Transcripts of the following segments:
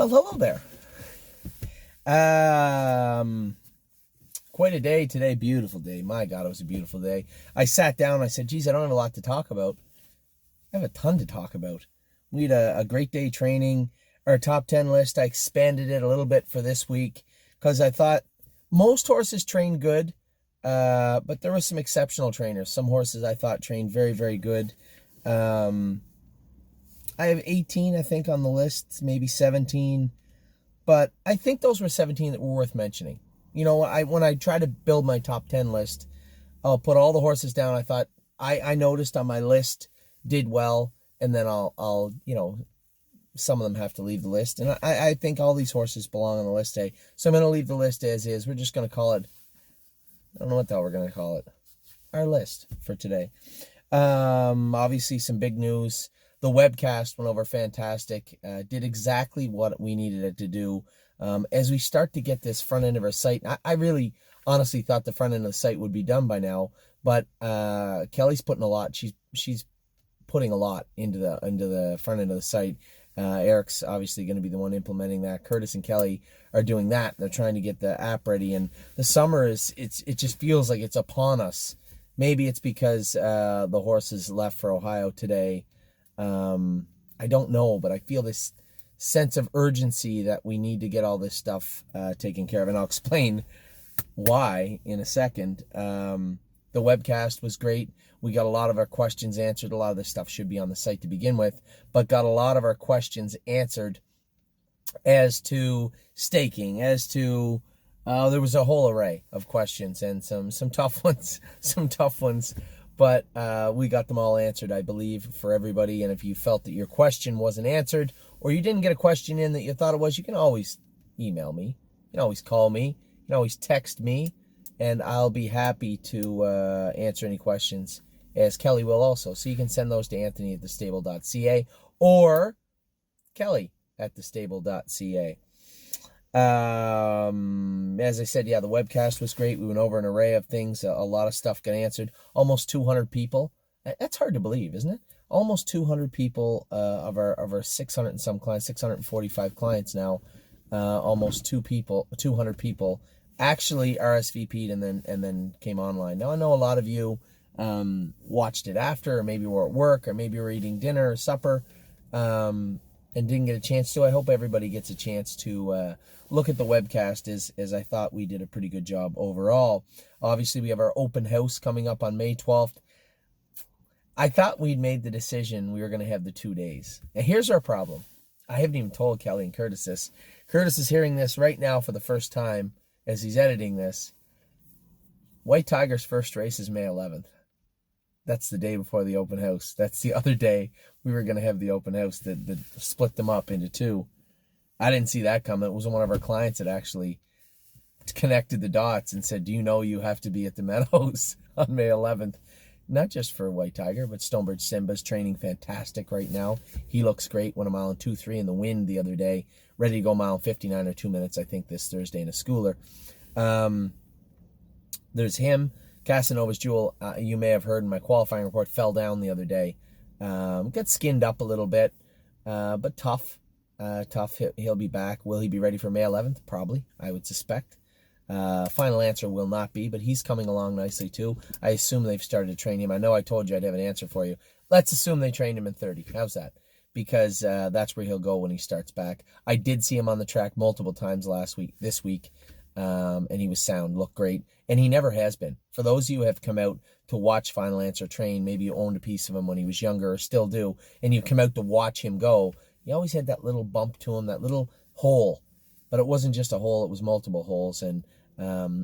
Well, hello there. Quite a day today. Beautiful day. My God, it was a beautiful day. I sat down. I said, geez, I don't have a lot to talk about. I have a ton to talk about. We had a great day training. Our top 10 list, I expanded it a little bit for this week because I thought most horses train good, but there were some exceptional trainers. Some horses I thought trained very, very good. I have 18, I think, on the list, maybe 17. But I think those were 17 that were worth mentioning. You know, when I try to build my top 10 list, I'll put all the horses down. I thought I noticed on my list did well, and then I'll some of them have to leave the list. And I think all these horses belong on the list today. So I'm going to leave the list as is. We're just going to call it, I don't know what the hell we're going to call it, our list for today. Obviously some big news. The webcast went over fantastic, did exactly what we needed it to do. As we start to get this front end of our site, I really honestly thought the front end of the site would be done by now, but Kelly's putting a lot. She's putting a lot into the front end of the site. Eric's obviously going to be the one implementing that. Curtis and Kelly are doing that. They're trying to get the app ready, and the summer it just feels like it's upon us. Maybe it's because the horses left for Ohio today. I don't know, but I feel this sense of urgency that we need to get all this stuff taken care of, and I'll explain why in a second. The webcast was great. We got a lot of our questions answered. A lot of this stuff should be on the site to begin with, but got a lot of our questions answered as to staking, as to there was a whole array of questions and some tough ones, but we got them all answered, I believe, for everybody. And if you felt that your question wasn't answered, or you didn't get a question in that you thought it was, you can always email me. You can always call me. You can always text me, and I'll be happy to answer any questions, as Kelly will also. So you can send those to Anthony at TheStable.ca or Kelly at TheStable.ca. As I said, yeah, the webcast was great. We went over an array of things. A lot of stuff got answered. Almost 200 people. That's hard to believe, isn't it? Almost 200 people of our 600 and some clients, 645 clients now. Almost 200 people actually RSVP'd and then came online. Now I know a lot of you watched it after, or maybe were at work, or maybe were eating dinner or supper, and didn't get a chance to. I hope everybody gets a chance to look at the webcast, as I thought we did a pretty good job overall. Obviously, we have our open house coming up on May 12th. I thought we'd made the decision we were going to have the 2 days. And here's our problem. I haven't even told Kelly and Curtis this. Curtis is hearing this right now for the first time as he's editing this. White Tiger's first race is May 11th. That's the day before the open house. That's the other day we were going to have the open house that split them up into two. I didn't see that coming. It was one of our clients that actually connected the dots and said, do you know you have to be at the Meadows on May 11th? Not just for White Tiger, but Stonebridge Simba's training fantastic right now. He looks great. Went a mile and 2.3 in the wind the other day. Ready to go mile 59 or 2 minutes, I think, this Thursday in a schooler. There's him. Casanova's Jewel, you may have heard in my qualifying report, fell down the other day. Got skinned up a little bit, but tough. He'll be back. Will he be ready for May 11th? Probably, I would suspect. Final answer will not be, but he's coming along nicely too. I assume they've started to train him. I know I told you I'd have an answer for you. Let's assume they trained him in 30. How's that? Because that's where he'll go when he starts back. I did see him on the track multiple times this week, and he was sound, looked great, and he never has been. For those of you who have come out to watch Final Answer train, maybe you owned a piece of him when he was younger or still do, and you come out to watch him go, he always had that little bump to him, that little hole. But it wasn't just a hole, it was multiple holes, and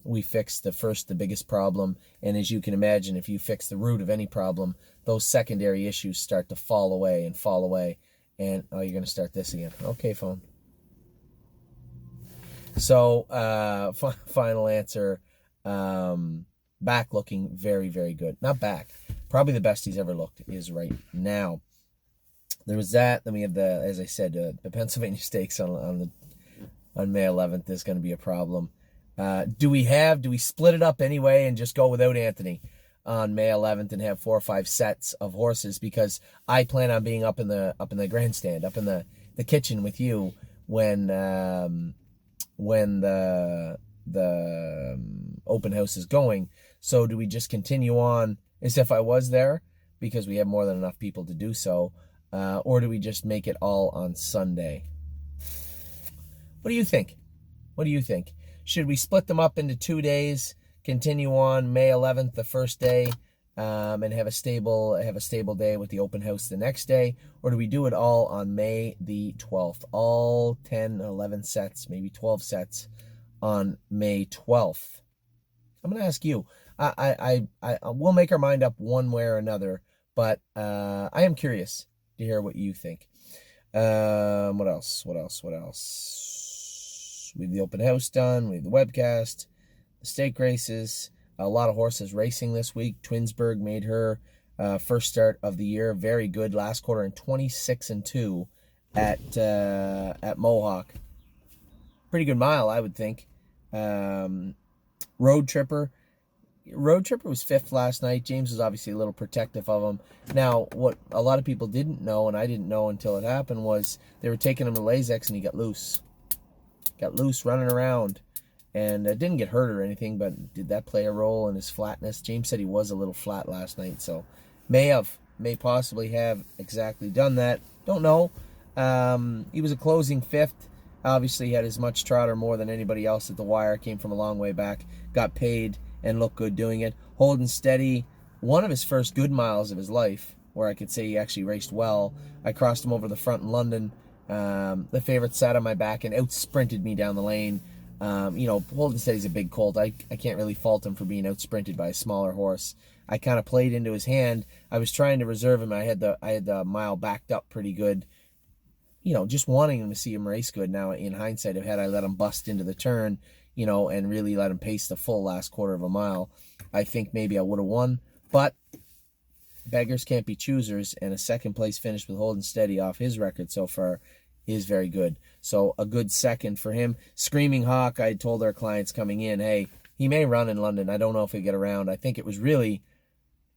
we fixed the biggest problem. And as you can imagine, if you fix the root of any problem, those secondary issues start to fall away. And, oh, you're going to start this again. Okay, phone. So, Final Answer, back looking very, very good. Not back. Probably the best he's ever looked is right now. There was that. Then we have as I said, the Pennsylvania Stakes on May 11th is going to be a problem. Do we split it up anyway and just go without Anthony on May 11th and have 4 or 5 sets of horses? Because I plan on being up in the grandstand, up in the kitchen with you when the open house is going. So do we just continue on as if I was there because we have more than enough people to do so, or do we just make it all on Sunday? What do you think? What do you think? Should we split them up into 2 days, continue on May 11th, the first day, and have a stable day with the open house the next day? Or do we do it all on May the 12th? All 10, 11 sets, maybe 12 sets on May 12th. I'm going to ask you. We'll make our mind up one way or another, but I am curious to hear what you think. What else? We have the open house done. We have the webcast, the stake races. A lot of horses racing this week. Twinsburg made her first start of the year. Very good last quarter in 26-2 at Mohawk. Pretty good mile, I would think. Road Tripper was fifth last night. James was obviously a little protective of him. Now, what a lot of people didn't know, and I didn't know until it happened, was they were taking him to Lasix and he got loose. Got loose running around. And didn't get hurt or anything, but did that play a role in his flatness? James said he was a little flat last night, so may possibly have exactly done that. Don't know. He was a closing fifth. Obviously had as much trot or more than anybody else at the wire. Came from a long way back. Got paid and looked good doing it. Holding steady. One of his first good miles of his life, where I could say he actually raced well. I crossed him over the front in London. The favorite sat on my back and out-sprinted me down the lane. Holden Steady's a big colt. I can't really fault him for being out-sprinted by a smaller horse. I kind of played into his hand. I was trying to reserve him. I had the mile backed up pretty good. Just wanting him to see him race good. Now, in hindsight, had I let him bust into the turn, and really let him pace the full last quarter of a mile, I think maybe I would have won. But beggars can't be choosers, and a second place finish with Holding Steady off his record so far is very good. So a good second for him. Screaming Hawk, I told our clients coming in, hey, he may run in London. I don't know if he'll get around. I think it was really,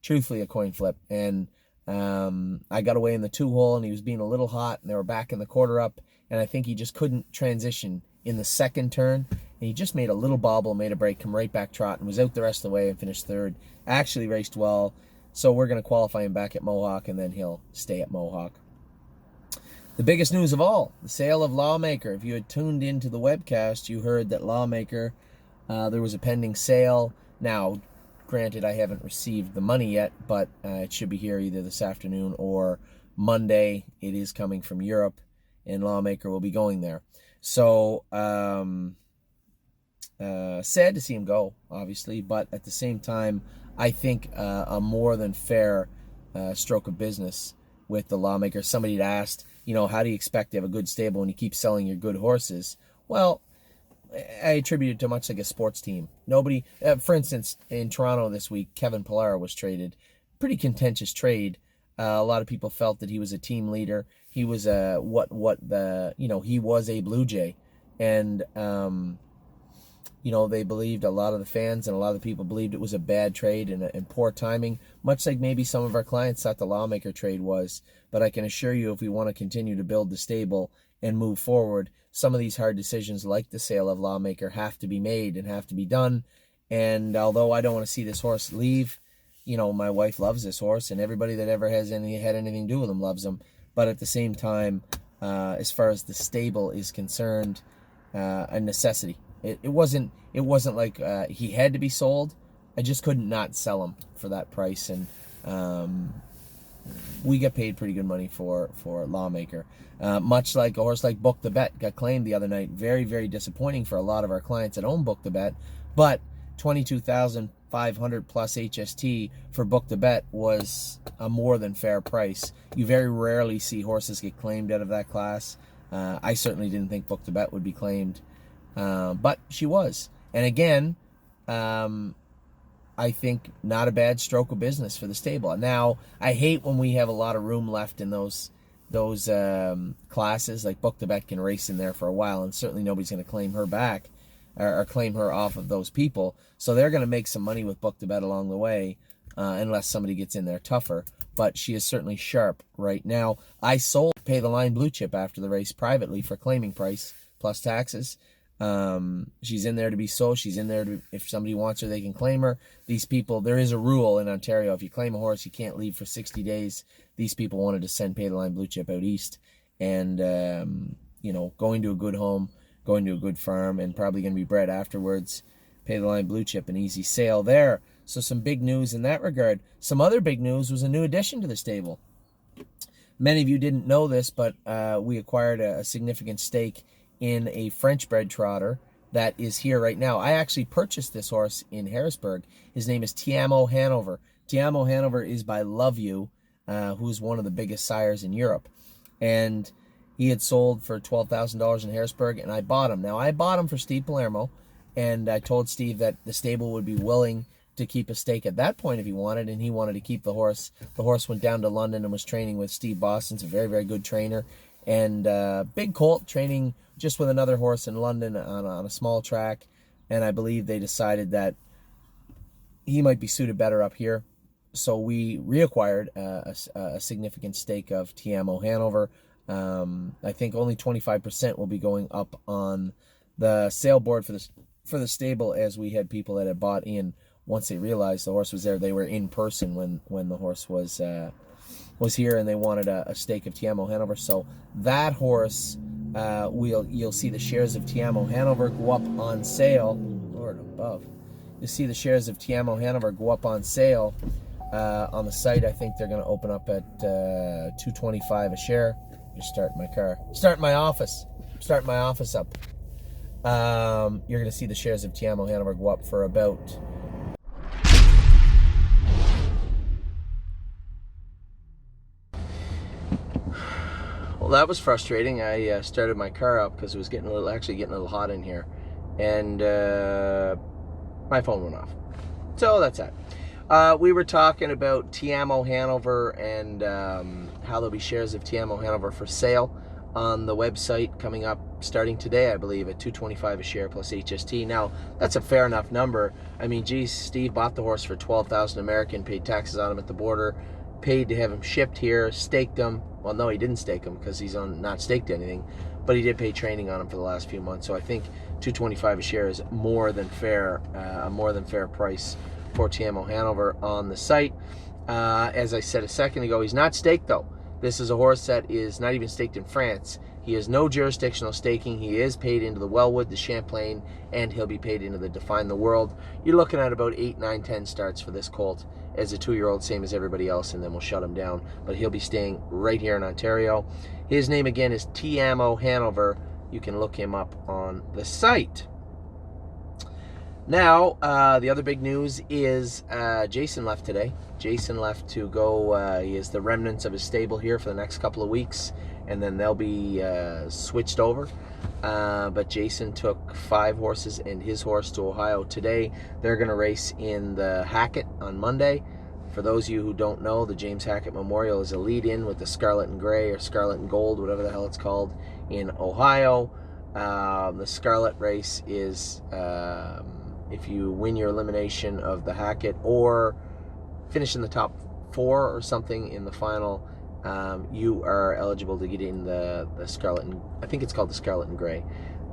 truthfully, a coin flip. And I got away in the 2-hole, and he was being a little hot, and they were back in the quarter up, and I think he just couldn't transition in the second turn, and he just made a little bobble, made a break, come right back trot, and was out the rest of the way and finished third. Actually raced well, so we're going to qualify him back at Mohawk, and then he'll stay at Mohawk. The biggest news of all, the sale of Lawmaker. If you had tuned into the webcast, you heard that Lawmaker, there was a pending sale. Now, granted, I haven't received the money yet, but it should be here either this afternoon or Monday. It is coming from Europe, and Lawmaker will be going there. So, sad to see him go, obviously, but at the same time, I think a more than fair stroke of business with the Lawmaker. Somebody had asked, how do you expect to have a good stable when you keep selling your good horses? Well, I attribute it to much like a sports team. Nobody, for instance, in Toronto this week, Kevin Pillar was traded. Pretty contentious trade. A lot of people felt that he was a team leader. He was he was a Blue Jay, and they believed, a lot of the fans and a lot of the people believed it was a bad trade and poor timing, much like maybe some of our clients thought the Lawmaker trade was. But I can assure you, if we want to continue to build the stable and move forward, some of these hard decisions like the sale of Lawmaker have to be made and have to be done. And although I don't want to see this horse leave, my wife loves this horse, and everybody that ever had anything to do with him loves him. But at the same time, as far as the stable is concerned, a necessity. It wasn't like he had to be sold. I just couldn't not sell him for that price, and we get paid pretty good money for Lawmaker. Much like a horse like Book the Bet got claimed the other night. Very, very disappointing for a lot of our clients that own Book the Bet, but $22,500 plus HST for Book the Bet was a more than fair price. You very rarely see horses get claimed out of that class. I certainly didn't think Book the Bet would be claimed. But she was. And again, I think not a bad stroke of business for the stable. Now, I hate when we have a lot of room left in those classes. Like Book the Bet can race in there for a while, and certainly nobody's going to claim her back or claim her off of those people. So they're going to make some money with Book the Bet along the way. unless somebody gets in there tougher. But she is certainly sharp right now. I sold Pay the Line Blue Chip after the race privately for claiming price plus taxes. She's in there to be sold. She's in there to, if somebody wants her, they can claim her. These people, there is a rule in Ontario. If you claim a horse, you can't leave for 60 days. These people wanted to send Pay the Line Blue Chip out east. And, you know, going to a good home, going to a good farm, and probably going to be bred afterwards. Pay the Line Blue Chip, an easy sale there. So some big news in that regard. Some other big news was a new addition to the stable. Many of you didn't know this, but we acquired a significant stake in a French-bred trotter that is here right now. I actually purchased this horse in Harrisburg. His name is Tiamo Hanover. Tiamo Hanover is by Love You, who's one of the biggest sires in Europe. And he had sold for $12,000 in Harrisburg, and I bought him. Now, I bought him for Steve Palermo, and I told Steve that the stable would be willing to keep a stake at that point if he wanted, and he wanted to keep the horse. The horse went down to London and was training with Steve Boston's a very, very good trainer. And big colt, training just with another horse in London on a small track. And I believe they decided that he might be suited better up here. So we reacquired a significant stake of Tiamo Hanover. I think only 25% will be going up on the sale board for the stable, as we had people that had bought in. Once they realized the horse was there, they were in person when the horse was here, and they wanted a stake of Tiamo Hanover. So that horse, you'll see the shares of Tiamo Hanover go up on sale. Lord above, you'll see the shares of Tiamo Hanover go up on sale on the site. I think they're going to open up at $225 a share. Just starting my car, starting my office up. You're going to see the shares of Tiamo Hanover go up for about. Well, that was frustrating. I started my car up because it was getting a little hot in here, and my phone went off. So that's that. We were talking about Tiamo Hanover and how there'll be shares of Tiamo Hanover for sale on the website coming up starting today, I believe, at $225 a share plus HST. Now, that's a fair enough number. I mean, geez, Steve bought the horse for $12,000 American, paid taxes on him at the border, paid to have him shipped here, staked him. Well, no, he didn't stake him because he's not staked anything, but he did pay training on him for the last few months. So I think $225 a share is more than fair, a more than fair price for Tiamo Hanover on the site. As I said a second ago, he's not staked though. This is a horse that is not even staked in France. He has no jurisdictional staking. He is paid into the Wellwood, the Champlain, and he'll be paid into the Define the World. You're looking at about 8, 9, 10 starts for this colt as a 2-year-old, same as everybody else, and then we'll shut him down. But he'll be staying right here in Ontario. His name again is Tiamo Hanover. You can look him up on the site. Now, the other big news is Jason left today. Jason left to go, he has the remnants of his stable here for the next couple of weeks, and then they'll be switched over. But Jason took 5 horses and his horse to Ohio today. They're going to race in the Hackett on Monday. For those of you who don't know, the James Hackett Memorial is a lead-in with the Scarlet and Gray, or Scarlet and Gold, whatever the hell it's called, in Ohio. The Scarlet race is... if you win your elimination of the Hackett or finish in the top 4 or something in the final, you are eligible to get in the Scarlet and, I think it's called the Scarlet and Gray.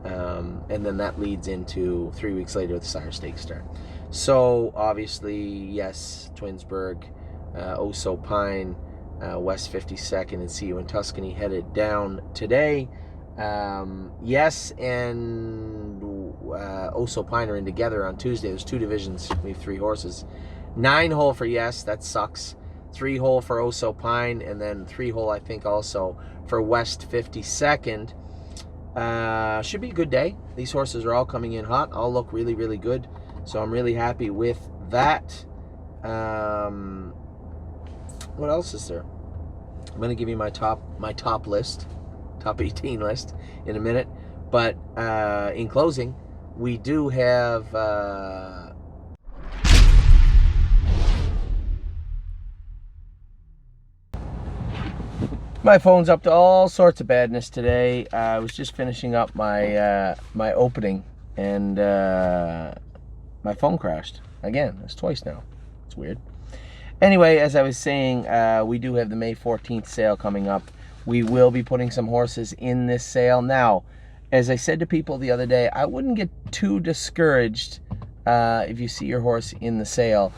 And then that leads into 3 weeks later the Sire Stakes start. So obviously, yes, Twinsburg, Oso Pine, West 52nd, and See You in Tuscany headed down today. Yes, and Oso Pine are in together on Tuesday. There's 2 divisions. We have 3 horses. 9-hole for Yes, that sucks. 3-hole for Oso Pine, and then 3-hole, I think, also for West 52nd. Should be a good day. These horses are all coming in hot. All look really, really good. So I'm really happy with that. What else is there? I'm going to give you my top list. Top 18 list in a minute, but in closing, we do have my phone's up to all sorts of badness today. I was just finishing up my my opening, and my phone crashed again. It's twice now. It's weird. Anyway, as I was saying, we do have the May 14th sale coming up. We will be putting some horses in this sale. Now, as I said to people the other day, I wouldn't get too discouraged if you see your horse in the sale.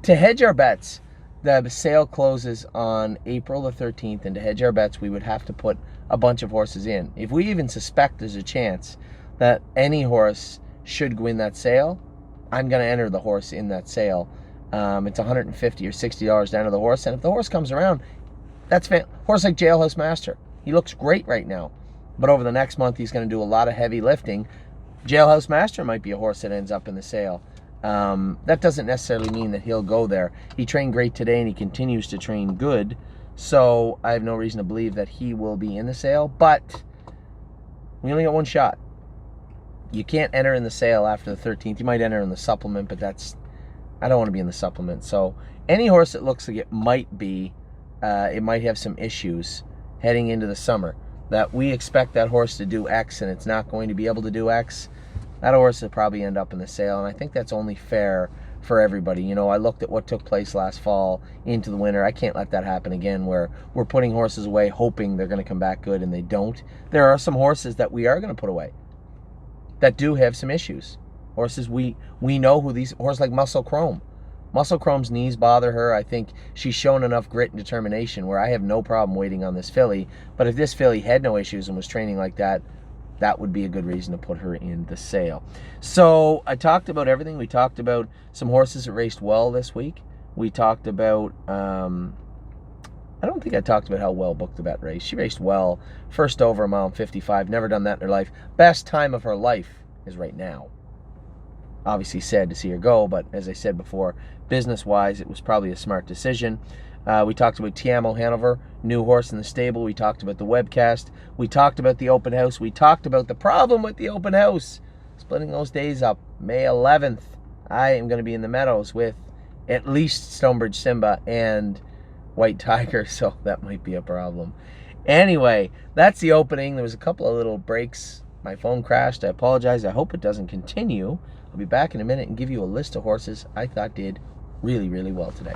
To hedge our bets, the sale closes on April the 13th, and to hedge our bets, we would have to put a bunch of horses in. If we even suspect there's a chance that any horse should go in that sale, I'm going to enter the horse in that sale. It's $150 or $60 down to the horse, and if the horse comes around, that's horse like Jailhouse Master. He looks great right now, but over the next month, he's going to do a lot of heavy lifting. Jailhouse Master might be a horse that ends up in the sale. That doesn't necessarily mean that he'll go there. He trained great today, and he continues to train good, so I have no reason to believe that he will be in the sale, but we only got one shot. You can't enter in the sale after the 13th. You might enter in the supplement, but I don't want to be in the supplement. So any horse that looks like it might be, it might have some issues heading into the summer, that we expect that horse to do X and it's not going to be able to do X, that horse will probably end up in the sale. And I think that's only fair for everybody. You know, I looked at what took place last fall into the winter. I can't let that happen again, where we're putting horses away hoping they're going to come back good and they don't. There are some horses that we are going to put away that do have some issues. Horses we know who these horses like Muscle Chrome. Muscle Chrome's knees bother her. I think she's shown enough grit and determination where I have no problem waiting on this filly. But if this filly had no issues and was training like that, that would be a good reason to put her in the sale. So I talked about everything. We talked about some horses that raced well this week. We talked about, I don't think I talked about how well Book the Bet raced. She raced well. First over a mile and 55. Never done that in her life. Best time of her life is right now. Obviously sad to see her go, but as I said before, business-wise, it was probably a smart decision. We talked about Tiamo Hanover, new horse in the stable. We talked about the webcast. We talked about the open house. We talked about the problem with the open house. Splitting those days up. May 11th, I am going to be in the Meadows with at least Stonebridge Simba and White Tiger, so that might be a problem. Anyway, that's the opening. There was a couple of little breaks. My phone crashed. I apologize. I hope it doesn't continue. I'll be back in a minute and give you a list of horses I thought did really, really well today.